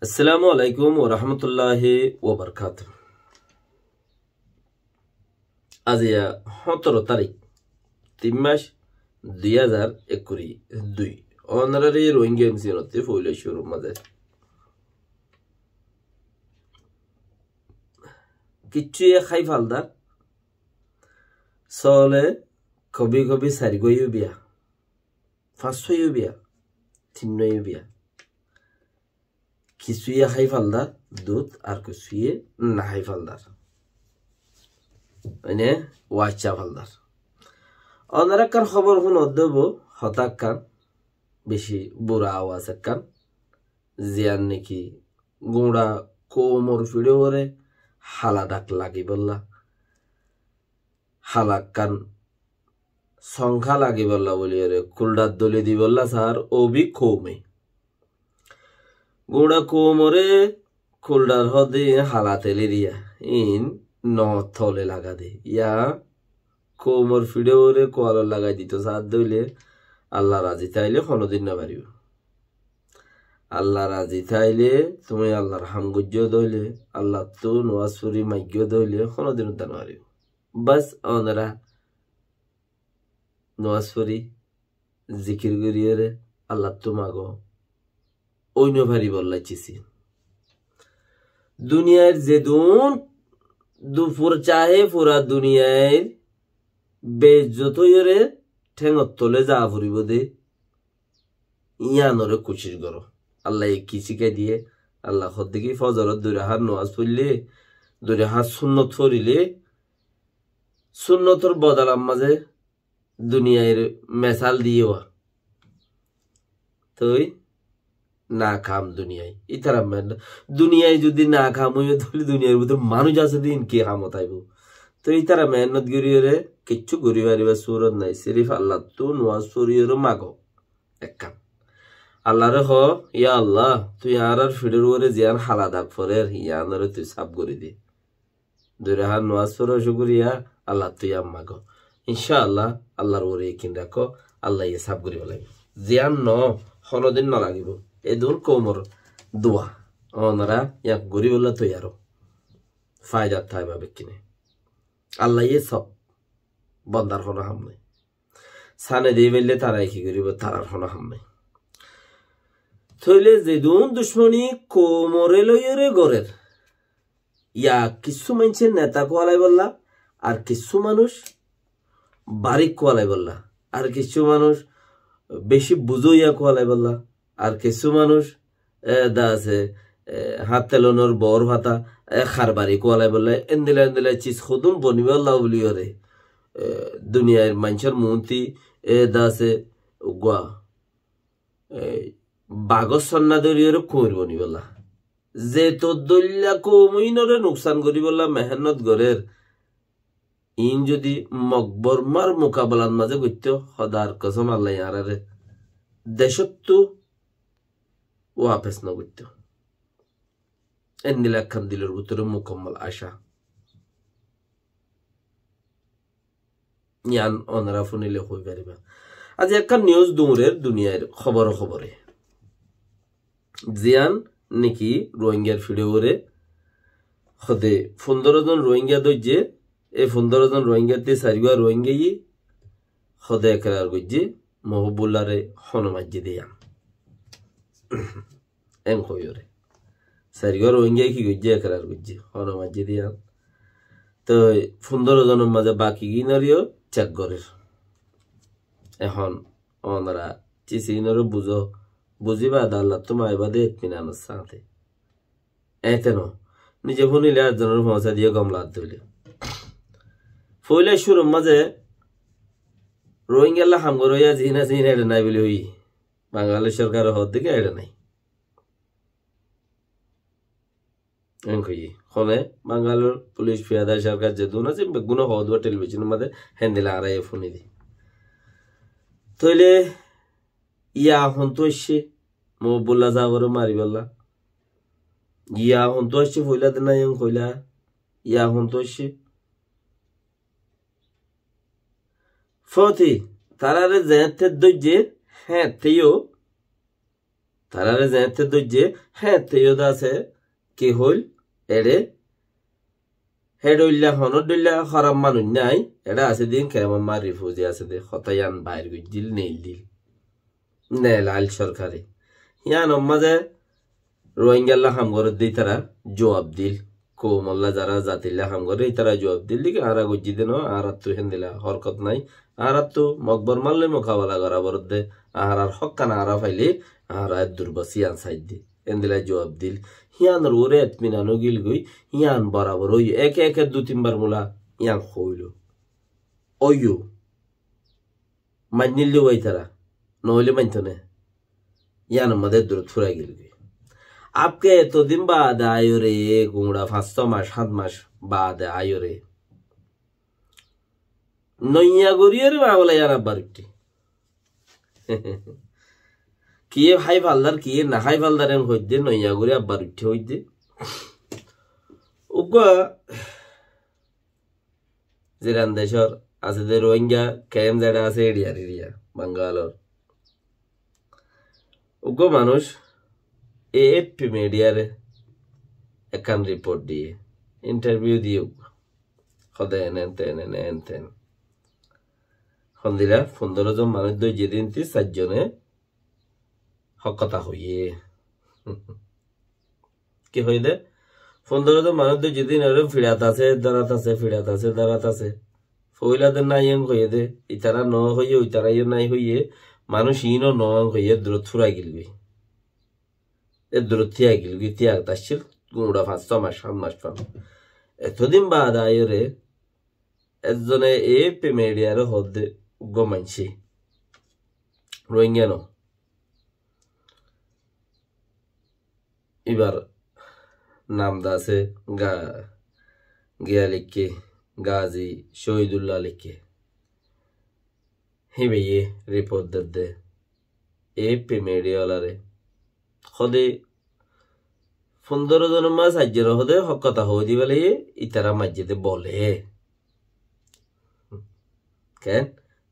আসসালামু আলাইকুম ওয়া রাহমাতুল্লাহি ওয়া বারাকাতুহু। আজ 17 তারিখ 3 মাস 2021 অনারারি রোহিঙ্গা এমসিনতে ফইলে শুরু মাঝে কিচ্ছু খাই ফালদা সলে কবি কবি সারিগইও বিয়া ফাঁসইও বিয়া তিনইও বিয়া কিছুয়ে খাই ফালদা দুধ আর কিছুয়ে না খাই ফালদার মানে ওয়াচা ফালদার অনারাকার খবর হুন অদ্দেব হতাক কান বেশি বুড়া আওয়াজ কান জিয়ান নাকি গুঁড়া কোমর ফিড়ে ওরে হালা ডাক লাগি বললা হালাক কান সংখ্যা লাগি বললা বলি ওরে কুলডার দলি দি বললা স্যার ওবি কৌমে গুঁড়া কোমরে কুলডার হদে হালা তেলে দিয়া ইন ন থলে লাগা দে ইয়া কোমর ফিড়ে ওরে কোয়াল লাগাই দিত সার দইলে আল্লাহ রাজি তাইলে কোনোদিন না পারিব আল্লাহ রাজি তাইলে তুমি আল্লাহর হামগুজ্য দইলে আল্লাহ তো নোয়াজপুরি মাইজ্ঞ দইলে কোনোদিন উদ্যান পারিব বাস ওনারা নোয়াজপুরি জিকির করিয়ে রে আল্লাহ তো মাগো অন্য ভারি বললাইছি দুনিয়ার যে দুন দুপুর চাহে পুরা দুনিয়ায় বেজতরে ঠেঙত তলে যা ফুরিব দে ইয়ানরে কোশিশ করো আল্লাহ কি শিখাই দিয়ে আল্লাহ দেখি ফজরত দুই হাত নামাজ পড়লে দুই হাত সুন্নত পড়িলে সুন্নতর বদলাম মাঝে দুনিয়ার মেসাল দিও তুই না খাম দুনিয়ায় ইতারা দুনিয়ায় যদি না খাম হইবে তাহলে দুনিয়ার ভিতর মানুষ আছে দিন কে খামত আইব তো ইতারা মেহনত গরিয়রে কিচ্ছু গরি পারিবা সুরত নাই সিরিফ আল্লাহ তো নোয়াজ পড়িয়রে মাগো এক কাম আল্লাহরে হ ইয়া আল্লাহ তুই আর ফিডের ওরে জিয়ান হালা দাগ ফরের ইয়ানরে তুই সাফ করে দে দুই হাত নোয়াজ পড়ো শুকরিয়া আল্লাহ তুই মাগো ইনশাআল্লাহ আল্লাহর ওরে কিন রাখো আল্লাহ ইয়ে সাফ করিব লাগিব জিয়ান ন হলদিন না লাগিব এদুর কোমর দোয়া ওনারা ইয়াক গরিব আল্লাহ তুই আরো ফায়দা থাই ভাবে কিনে আল্লাহ ইয়ে সব বন্দার কোনো হাম নাই সানে দিয়ে বেললে তারাই কি করিব তারার কোনো হাম নাই থইলে যে দুন দুশ্মনী কোমরে লইরে গরের ইয়া কিছু মানুষের নেতা কোয়ালাই বললা আর কিছু মানুষ বারিক কোয়ালাই বললা আর কিছু মানুষ বেশি বুঝইয়া কোয়ালাই বললা আর কিছু মানুষ দা আছে হাত তেলনোর বর ভাতা খারবারি কোয়ালাই বললা এন্দিলা চিজ খুদুন বনিবে আল্লাহ বলি ওরে দুনিয়ার মানুষের মন্ত্রী দা আছে গোয়া বাগজ সন্না দরিয়রে কুমির বনি বললা যে তোর দলিয়া কমিনরে নোকসান করি বললা মেহনত গরের ইন যদি মকবরমার মোকাবেলার মাঝে করত সদার কসম আল্লাহ আরে দেশত্ব ও আপেস না করত এন্দিলা খান দিলের ভিতরে মুকম্মল আশা ইয়ান অনারা শুনিলে হই পারিবা আজ একটা নিউজ দৌড়ের দুনিয়ার খবরে জিয়ান নাকি রোহিঙ্গার ফিডেওরে হদে 15 জন রোহিঙ্গা দইছে এই 15 জন রোহিঙ্গাতে সারিবা রোহিঙ্গাই হদে একরার গইছে মহবুল্লারে হনমাজ্জে দিয়ান এন কইরে সারিবা রোহিঙ্গাই কি গইছে একরার গইছে হনমাজ্জে দিয়ান তো 15 জনের মাঝে বাকি গিনারিও চেক করে এখন ওনারা চিসিনরে বুঝিবা আল্লাহ তোমার এবাদে এতমিনানোর সাথে এতেন নিজে শুনিলে আটজনের পৌঁছা দিয়ে গমলা ধরলে ফইলে শুরুর মাঝে রোহিঙ্গাল্লা হামগর হইয়া জিনা এটা নাই বলে হই বাঙালি সরকারের হওয়ার দিকে এটা নাই খনে বাঙালির পুলিশ ফিয়াদার সরকার যে দুন আছে বেগুনো হওয়া দুয়া টেলিভিশনের মাঝে হ্যান্ডেল আড়াই ফোনে দি তইলে ইয়া হন তো এসছে মহবুল্লা যাবার মারি বললা ইয়া হন তো এসছে ফইলা দে নাই কইলা ইয়া হন তো এসছে ফতি তারারে যে দইজে হ্যাঁ তেও তারারে যেতে দইজে হ্যাঁ তেয়দা আছে কে হইল এরে হেডইল্লা হনডইল্লা খারাপ মানুষ নাই এটা আছে দিন কেমন মা রিফিউজি আছে দে হতায়ান বাইর গইজিল নেইল দিল নে লাল সরকারে ইয়ান মাঝে রোহিঙ্গাল্লা হামগরের দিই তারা জবাব দিল কোমল্লা যারা জাতিল্লা হামগরে তারা জবাব দিল দিকে আরা গজ্জি দেন আর তো হেন দিলা হরকত নাই আর তো মকবর মারলে মোকাবেলা করা বরদে আর হক কানা আরা ফাইলে আর দুর্বাসী আন সাইড দি এন দিলা জবাব দিল হিয়ান ওরে এতমিনানো গিল গই হিয়ান বরাবর ওই একে একে 2-3 বার মুলা ইয়ান হইল ওইও মানিলে ওই তারা নহলে মানতো না ইয়ান আমাদের দূর ফুরাই গেল आपके तो दिन बाद आयो रे गुंडा 5 मास 7 मास बाद आयो रे नैया गुरियो रे बाबला यार बारटी किए हाई फालदार किए ना हाई फालदार एन হইদে নইয়া গুরি আবার উঠে হইদে উগা জিরান দেশর আছে যে রোহিঙ্গা কেম যেটা আছে এরিয়া বাঙ্গালোর উগা মানুষ এএফপি মিডিয়ারে একান রিপোর্ট দিয়ে ইন্টারভিউ দিয়ে খদে এনতেন হন্দিরা 15 জন মানুষ দই যেদিন 4 জনে হকতা হইয়ে কি হইদে 15 জন মানুষ দই যেদিন এর ফিরাত আছে দাঁড়াত আছে ফইলাদের নাইং হইয়ে ইতারা ন হইয়ে ওইতারা নাই হইয়ে মানুষ ইনো ন হইয়ে দূর থুরা গিলবি এ দূরথিয়া গিলবি তিয়াগ তাসিল গুড়া 5 মাস 7 মাস পাম এতদিন বাদ আয়রে একজনে এ পেমেডিয়ার হদে গমাইছি রোহিঙ্গা ন এবার নাম দাসে গিয়া লিখে গাজী শহীদুল্লাহ লিখে হিবে রিপোর্ট দে এ পেমেডিয়ালারে হদে 15 জন মাস আজ্জের হদে হক কথা হই দিবেলে ইতারা মসজিদে বলে কেন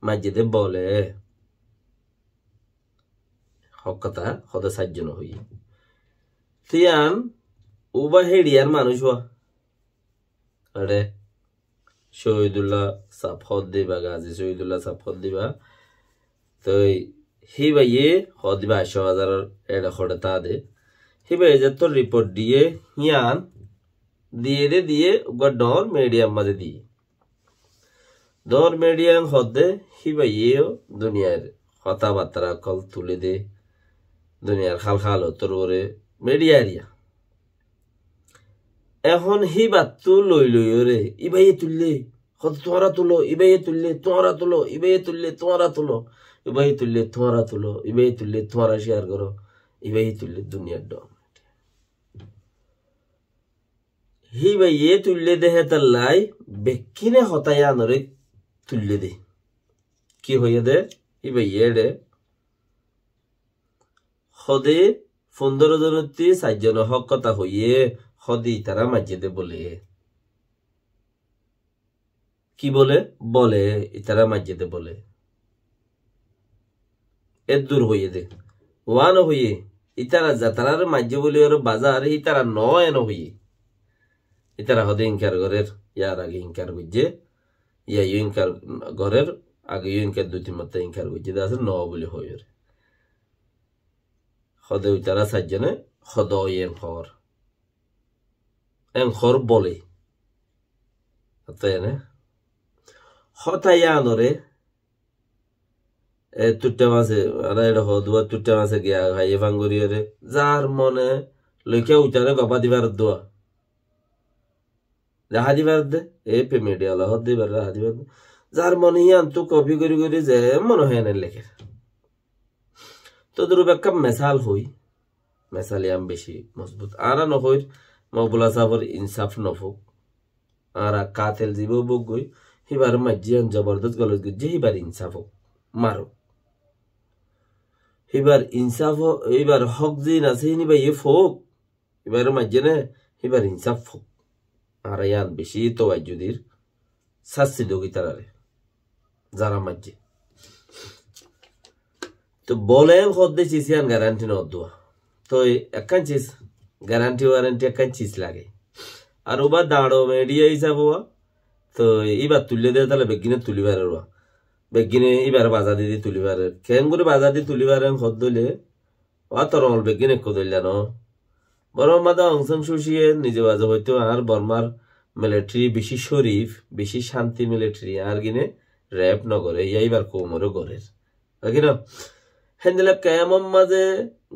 মসজিদে বলে হক কথা হদে সাজ্জন হই তিয়ান উবা হেডিয়ার মানুষ হওয়া আরে শহীদুল্লাহ সাফত দিবা গাজী শহীদুল্লাহ সাফত দিবা তো হি ভাইয়ে হদিবা 100,000 এটা খড়ে তা দে হি ভাই যে তোর রিপোর্ট দিয়ে হিয়ান দিয়ে ডর মিডিয়াম মাঝে দিয়ে ডর মিডিয়াম হদে হি ভাইয়েও দুনিয়ার কথাবার্তা কল তুলে দে দুনিয়ার খাল তোর ওরে মিডিয়ারিয়া এখন হি বাতু লই রে ইবাইয়ে তুললে হদ তোরা তুলো ইবাইয়ে তুললে তোরা তুলো ইবাইয়ে তুললে তোরা তুলো ইবাই তুললে তোরা তুলো ইবাই তুললে তোরা শেয়ার করো ইবাই তুললে দুনিয়ার ডম হি ভাইয়ে তুললে দেহে তাল্লাই বেকিনে হতায়া নরে তুললে দে কি হইয়া দে হি ভাইয়ে রে হদে 15 জনতি 4 জন হক কথা হইয়ে হদি তারা মসজিদে বলে কি বলে ইতারা মসজিদে বলে এ দূর হইয়ে দে ওয়ান হইয়ে ইতারা যাতারার মসজিদ বলে ওর বাজার ইতারা নয় ন হইয়ে ইতারা হদে ইনকার ঘরের ইয়ার আগে ইনকার গুজে ইয়া ইনকার ঘরের আগে ইনকার 2-3 মাত্রা ইনকার গুজে আছে ন বলে হইয়ে হদে ইতারা সাজ্জনে হদয়েন খর বলে তাই না হতায়ানরে তুট্টা মাছে এটা হদুয়া তুট্টা মাছে গিয়া খাইয়ে ভাঙ্গুরিয়রে যার মনে লইকে উঠারে গপা দিবার দোয়া রাহা দিবার দে এ পেমেডিয়ালা হদ দিবার রাহা দিবার যার মনে ইয়ান তো কপি করি যে মনে হয় না লেখে তোদের একটা মেসাল হই মেসালিয়াম বেশি মজবুত আর নহই মকবুলা সাহর ইনসাফ নফুক আর কাতেল জীব বুক গই হিবার মজ্জিয়ান জবরদস্ত গলত গই হিবার ইনসাফ হোক মারো হিবার ইনসাফ হিবার হক জিন আছে নিবা ইয়ে ফোক হিবার মজ্জিনে হিবার ইনসাফ হোক আর ইয়ান বেশি তো আইজুদির শাস্তি দগি তারারে যারা মজ্জি তো বলেন হদ্দে চিসিয়ান গ্যারান্টি ন দোয়া তো একখান চিজ গ্যারান্টি ওয়ারেন্টি একখান চিজ লাগে আর ওবার দাঁড়ো মিডিয়া হিসাব তো এবার তুলে দেয় তাহলে বেগিনে তুলিবার বেগিনে এবার বাজার দিয়ে তুলিবার কেন করে বাজার দিয়ে তুলিবার হদ দলে তরল বেগিনে একো দইলা ন বরং মাদা অংশং শুষিয়ে নিজে বাজে হইতো আর বর্মার মিলিটারি বেশি শরীফ বেশি শান্তি মিলিটারি আর কিনে র্যাপ নগরে এইবার কোমরও গড়ের কিনা হেন্দিলে কেমন মাঝে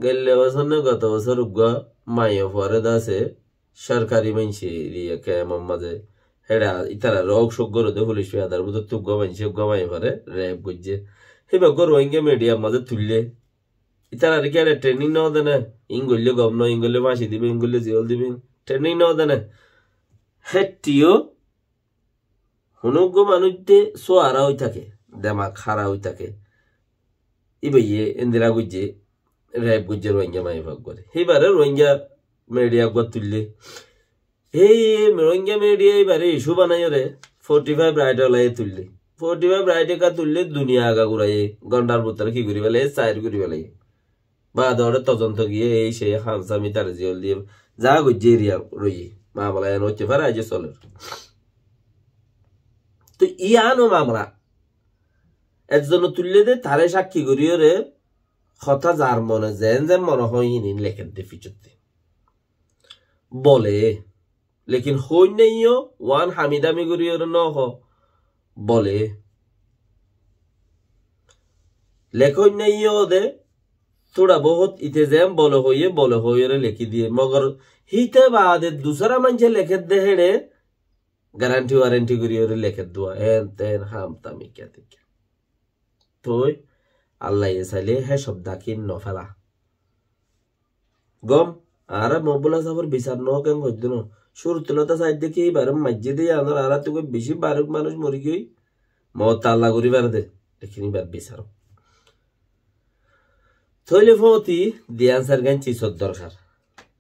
গেলে বছর না গত বছর উগা মাইও পরে দাসে সরকারি মাইনছি দিয়ে কেমন মাঝে হেডা ইতারা রোগ শোক গরুতে পুলিশ পেয়াদার বুঝে তুগা মাইনছি উগা মাই পরে র্যাপ গুজছে হেবা গো রোহিঙ্গা মিডিয়ার মাঝে তুললে ইতারা আর কি আরে ট্রেনিং নাও দেনে ইংগল্লে গম ন ইংগল্লে মাসি দিবে ইংগল্লে জিওল দিবে ট্রেনিং নাও দেনে হেটিও হুনগ্য মানুষতে সোয়ারা হয়ে থাকে দেমাগ খারা হয়ে থাকে ইবাইয়ে ইন্দিরা গুজে র্যাব গুজে রোহিঙ্গা মাই ভাগ করে এইবারে রোহিঙ্গা মিডিয়া গো তুললে এই রোহিঙ্গা মিডিয়া এবারে ইস্যু বানাই রে 45 রাইট লাই তুললে 45 রাইট কা তুললে দুনিয়া আগা ঘুরাই গন্ডার ভিতরে কি করি বেলে সাইড করি বেলে বা ধরে তদন্ত গিয়ে এই সেই হামসামি তার জিওল দিয়ে যা গুজে রিয়া রই মা বলা এন হচ্ছে পারে আজ চলে তো ইয়ানো মামলা একজন তুললে দে তারে সাক্ষী করিও রে কথা যার মনে যেন যেন মনে হয় হিনি লেখেন দে ফিচতে বলে লেকিন হই নাইও ওয়ান হামিদামি করিও রে ন হ বলে লেখই নাইও দে थोड़ा बहुत इते जेम बोलो होये रे लिखी दिए मगर हिते बाद दूसरा मंचे लिखे दे हेडे गारंटी वारंटी करियो रे लिखे दुआ एन तेन हम तमी क्या दिक्कत तो अल्लाह ये साले है शब्द की नफला गम आरा मोबला सफर बिसार नो केन गजनो शुरुतलता साइड देखि बारम मस्जिदे आंदर आरा तो बेशी बारक मानुष मरि गई मौत अल्लाह करी बार दे लेकिन बार बिसारो থইলে ফতি দিয়ান সারগান চিসর দরকার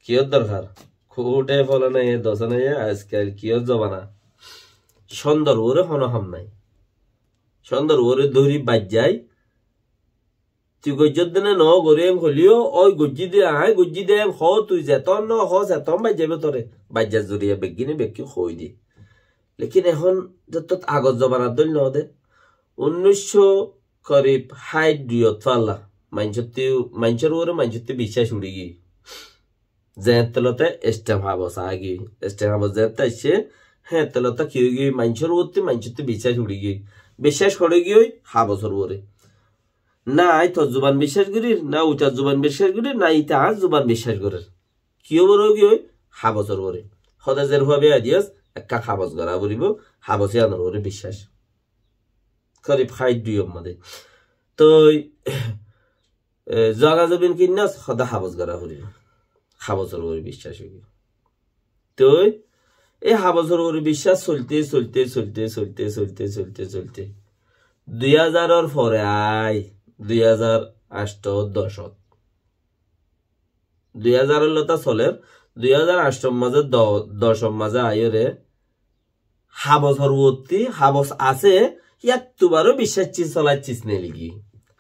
কিয়র দরকার খুঁটে ফলে নাই দশ নাই আজকাল কিয়র জবানা সুন্দর ওরে হনহাম নাই সুন্দর ওরে ধরি বাজ্যাই তুই গজ্জর দিনে ন গরে হলিও ওই গজ্জি দে আয় গজ্জি দে হ তুই যেতন ন হ যেতন বাজ্যাবে তোরে বাজ্যার জড়িয়ে বেগিনে বেগি হই দি লেকিন এখন যত আগত জবানার দল ন দে 1900 করিব হাইট দিয়ত ফাল্লা মাইনচর ওরে মাইনচতে বিশ্বাস উড়ি গি যেতলতে স্টেম হাবস আগি স্টেম হাবস যেতে আসছে হ্যাঁ তলতা কি হই গি মাইনচর ওতে মাইনচতে বিশ্বাস উড়ি গি বিশ্বাস করে গি ওই হাবসর ওরে না আই তো জুবান বিশ্বাস করি না উটা জুবান বিশ্বাস করি না ইতা আর জুবান বিশ্বাস করে কি ওরে গি ওই হাবসর ওরে হদাজের ভাবে আদিয়াস একা হাবস গরা বলিব হাবসে আনর ওরে বিশ্বাস করি ফাইট দিও মধ্যে তো জাগা যাবেন কিনা সদা হাবস গড়া হরি হাবসর ওর বিশ্বাস হইবে তো এই হাবসর ওর বিশ্বাস চলতে চলতে চলতে চলতে চলতে চলতে চলতে 2000 এর পরে আই 2008 10 2000 এর লতা চলে 2008 মাঝে 10 মাঝে আইরে হাবসর ওতি হাবস আছে ইয়াত তুবারও বিশ্বাস চিজ চলাচ্ছিস নে লিগি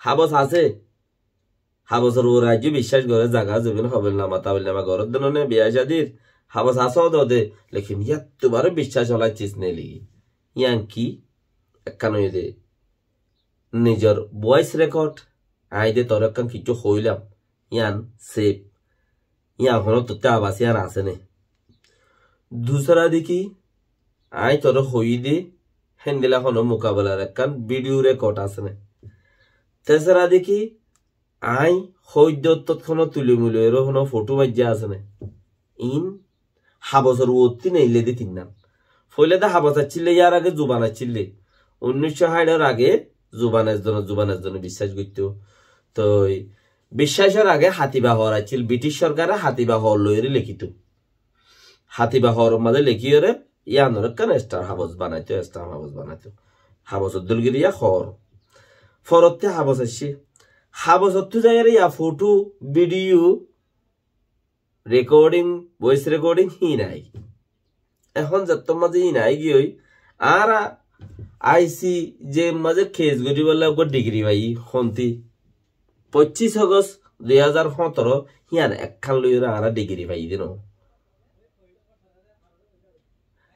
হাবস আছে হাবসর ও রাজ্য বিশ্বাস করে জাগা জমিন হবেল না মাতাবেল না ঘর দনে বিয়া শাদির হাবস আসো দে লেকিন ইয়াত তোমার বিশ্বাস হলাচ্ছিস নেলি ইয়ান কি একখান দে নিজের ভয়েস রেকর্ড আই দে তোর একখান কিছু হইলাম ইয়ান সেভ ইয়া হনো তোতে আবাস ইয়ান আছে নে দুসরা দেখি আই তোর হই দে হ্যান্ডেলা হনো মোকাবেলার একখান ভিডিও রেকর্ড আছে নে তেসরা দেখি আই হইদ তৎক্ষণ তুলি মুলি এর হনো ফটো বাজ্যা আছে না ইন হাবসর ওতি নেইলে দি তিন নাম ফইলে দা হাবস আছিলে ইয়ার আগে জুবান আছিলে 1960 এর আগে জুবানের জন্য বিশ্বাস করত তো বিশ্বাসের আগে হাতিবা হওয়ার আছিল ব্রিটিশ সরকারে হাতিবা হওয়ার লইরে লিখিত হাতিবা হওয়ার মাঝে লিখিয়ে ইয়ানোর কান স্টার হাবস বানাইতো হাবস দুলগিরিয়া হর ফরতে হাবস আসছে হাবসত্তু জায়গায় ইয়া photo video recording voice recording হি নাই এখন যত মাঝে হি নাই গিয়ে আর আইসি যে মাঝে খেস গরি বললে ডিগ্রি ভাই হন্তি 25 আগস্ট 2017 হিয়ান একখান লইরা আরা ডিগ্রি পাই দিন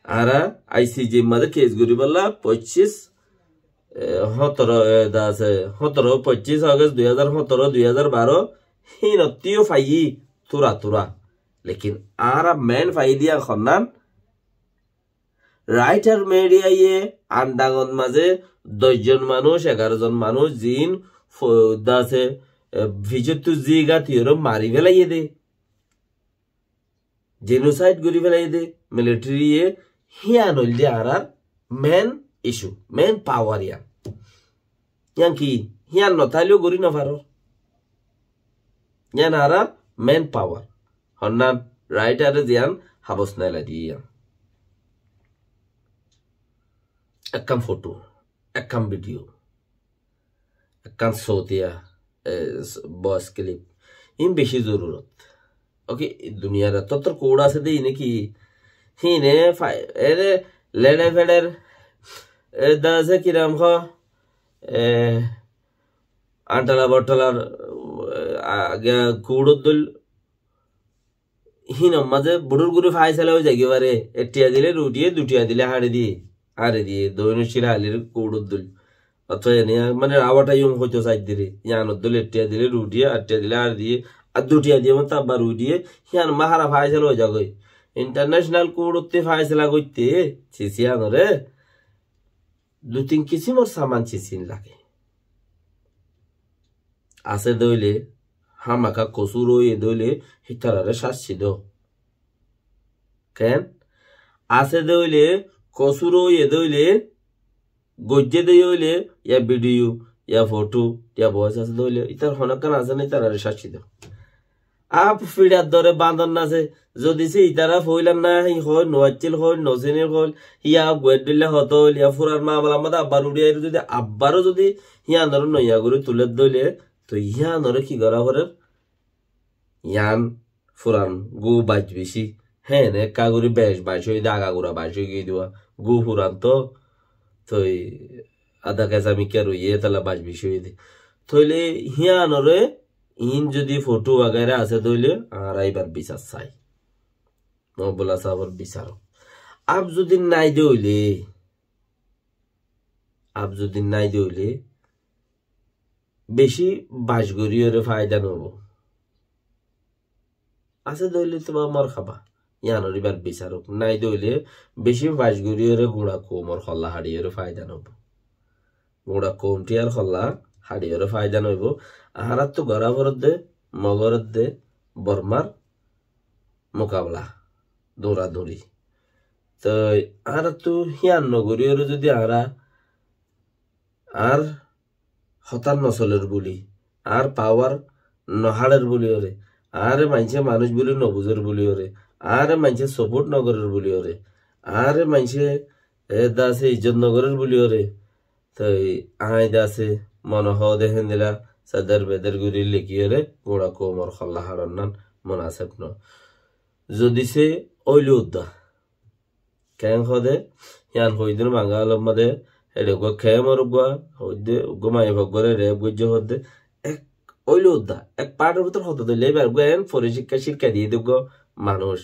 আরা আইসিজি মাঝে কেস করি বললা 25 আগস্ট 2017 2012 হিনতিও ফাই তুরা তুরা লেকিন আরা মেন ফাই দিয়া খন্নান রাইটার মিডিয়ায়ে আন্দাঙ্গন মাঝে 10 জন মানুষ 11 জন মানুষ জিন দাসে ভিজতু জিগা তিয়র মারি ফেলাইয়ে দে জেনোসাইড করি ফেলাই দে মিলিটারি হিয়ান হইল যে আরার মেন ইস্যু মেন পাওয়ার ইয়ান কি হিয়ান নথাইলেও গড়ি নভারর ইয়ান আরার মেন পাওয়ার হন্নান রাইটারে জিয়ান হাবস নাইলা দিয়ে একখান ফটো একখান ভিডিও একখান সৌতিয়া বস ক্লিপ ইন বেশি জরুরত ওকে দুনিয়ার তত কোড আছে দেই নাকি হিনে এরে লেডে ফেডের দাসে কিরাম খ আন্টালা বটলার আগে কোড দল হিন মাঝে বুড়ুর গুরু ফাইসালা হয়ে যায় এবারে এটিয়া দিলে রুটিয়ে দুটিয়া দিলে হাড়ে দিয়ে দৈনশীল হালির কোড দল অথবা মানে রাওয়াটা ইউম হইতো সাইড দিলে ইয়ান দল এটিয়া দিলে রুটিয়ে আটটিয়া দিলে হাড় দিয়ে আর দুটিয়া দিয়ে মতো আবার রুটিয়ে হিয়ান মাহারা ফাইসালা হয়ে যাগই ইন্টারন্যাশনাল কোড উঠতে ফাইসলা করতে চিসিয়ানরে 2-3 কিসিমর সামান চিসিন লাগে আছে দইলে হামাকা কসুর ওই দইলে হিতারারে শাস্তি দো কেন আছে দইলে কসুর ওই দইলে গজ্জে দইলে ইয়া ভিডিও ইয়া ফটো ইয়া ভয়েস আছে দইলে ইতার হনকান আছে না ইতারারে শাস্তি দো আপ ফিডার ধরে বাঁধন নাছে যদি সে ইতারা ফইলাম না হয় নোয়াচিল হয় নসিনের হল ইয়া গোয়েডিল্লা হত হইল ইয়া ফুরার মামলা আমাদের আব্বার উড়িয়ে যদি আব্বারও যদি হিয়া নর নইয়া করে তুলে দইলে তো ইয়া নরে কি করা করে ইয়ান ফুরান গু বাজ বেশি হ্যাঁ নে কাগুরি বেশ বাইশ হয়ে আগা গুড়া বাইশ হয়ে গিয়ে দেওয়া গু ফুরান তো আধা কেঁচা মিকে রইয়ে তাহলে বাজ বেশি হয়ে দে থইলে হিয়া নরে ইন যদি ফটো वगैरह আছে দইলে আর আইবার বিচার চাই মহবুল্লাহ সাহেবের বিচার আপ যদি নাই দইলে বেশি বাসগরিয়রে ফায়দা নব আছে দইলে তো মার খাবা ইয়ানোর এবার বিচারক নাই দইলে বেশি বাসগরিয়রে গুড়া কোমর খল্লা হাড়িয়রে ফায়দা নব গুড়া কোমটি আর খল্লা হাড়িয়রে ফায়দা নইব আহারাত তো গড়াভরত দে মগরত দে বর্মার মোকাবলা দৌড়াদৌড়ি তো আর তো হিয়ান নগরীর যদি আর হতার নচলের বলি আর পাওয়ার নহাড়ের বলি ওরে আর মানছে মানুষ বলি নবুজের বলি ওরে আর মানছে সপোর্ট নগরের বলি ওরে আর মানছে দাসে ইজ্জত নগরের বলি ওরে তো আই দাসে মনহ দেখেন দিলা সাদার বেদের গুড়ি লিখিয়ে রে গোড়া কোমর খল্লা হাড়ন নান মনাসেব ন যদি সে ওইল উদ্দা কেন হদে ইয়ান হইদিন বাঙাল মাদে হেডে গো খেয়ে মরুগা হইদে গোমাই ভগরে রেব গুজ্জ হদে এক ওইল উদ্দা এক পাটের ভিতর হতে দিলে এবার গেন শিক্ষা দিয়ে দেব মানুষ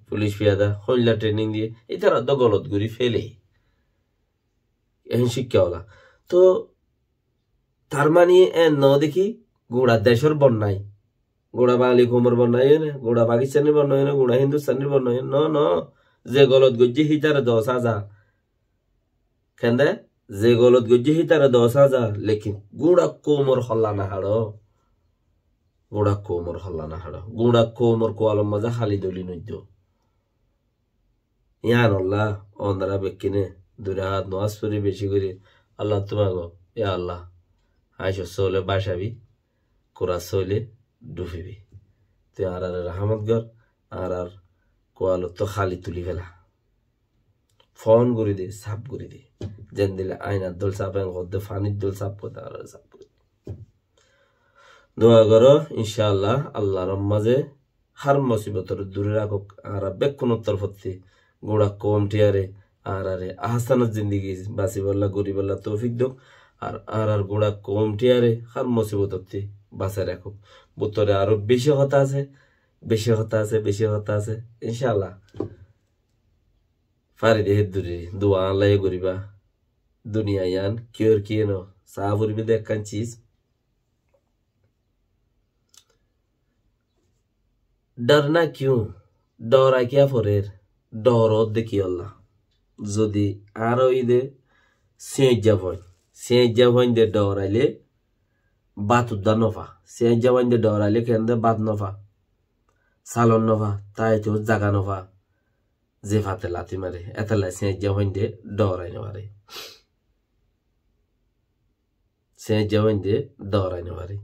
পুলিশ পিয়াদা হইলা ট্রেনিং দিয়ে এটা রাত গলত গুড়ি ফেলে এখন শিক্ষাওয়ালা তো তার মানে ন দেখি গোড়া দেশের বন্যায় গোড়া বাঙালি কোমর বন্যায় না গোড়া পাকিস্তানের বন্যায় না গোড়া হিন্দুস্তানের বন্যায় ন যে গলত গজ্জি হিতারে 10,000 কেন যে গলত গজ্জি হিতারে 10,000 লেকিন গোড়া কোমর হল্লা না হাড় গোড়া কোমর কোয়ালম মাজা খালি দলি নইদ ইয়ান আল্লাহ অন্ধারা বেকিনে দুরা হাত নোয়াজ করি বেশি করে আল্লাহ তোমাগো ইয়া আল্লাহ আইসো চলে বাসাবি কোরা চলে ডুবিবি তুই আর রাহমত গর আর কোয়ালো তো খালি তুলি ফেলা ফোন করে দে সাপ করে দে যেন দিলে আইনার দোল চাপ করতে ফানির দোল চাপ করতে আর চাপ করে দোয়া করো ইনশাআল্লাহ আল্লাহর মাঝে হার মুসিবতর দূরে রাখুক আর বেকুনোত্তর ফত্তি গোড়া কমটি আরে আর আহসানের জিন্দিগি বাসি বল্লা গরিব আল্লাহ তৌফিক দোক আর গোড়া কমটি আরে হার মুসিবতর বাঁচায় রাখুক বুতরে আরো বেশি কথা আছে, বেশি কথা আছে, বেশি কথা আছে। ইনশাআল্লাহ ফারি দেহে দূরে দোয়া আল্লাহ করিবা দুনিয়া ইয়ান কিওর কি নো সাহাবুর বিদে একখান চিজ डरना क्यों डरा क्या फरेर डरत देखी अल्लाह যদি আরো ইদে সেঁজাবন দে ডরাইলে বাত উদ্দা নফা সেঁজাবন দে ডরাইলে কেন বাত নফা সালন নফা তাই তো জাগা নফা যে ফাতে লাতি মারে এতলা সেঁজাবন দে ডরাইনে পারে সেঁজাবন দে ডরাইনে পারে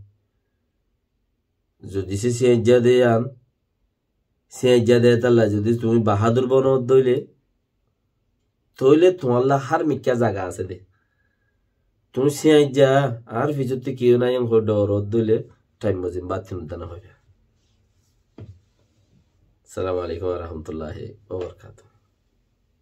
যদি সে সেঁজা দে আন সেঁজা দে তাল্লা যদি তুমি বাহাদুর বনো দইলে তইলে তোমার হার মিক্কা জায়গা আছে দে তুমি সেঁজা আর ভিতরতে কেউ নাই ডরত দইলে টাইম মজিম বাতিল দানা হবে। আসসালামু আলাইকুম ওয়া রাহমাতুল্লাহি ওয়া বারাকাতুহু।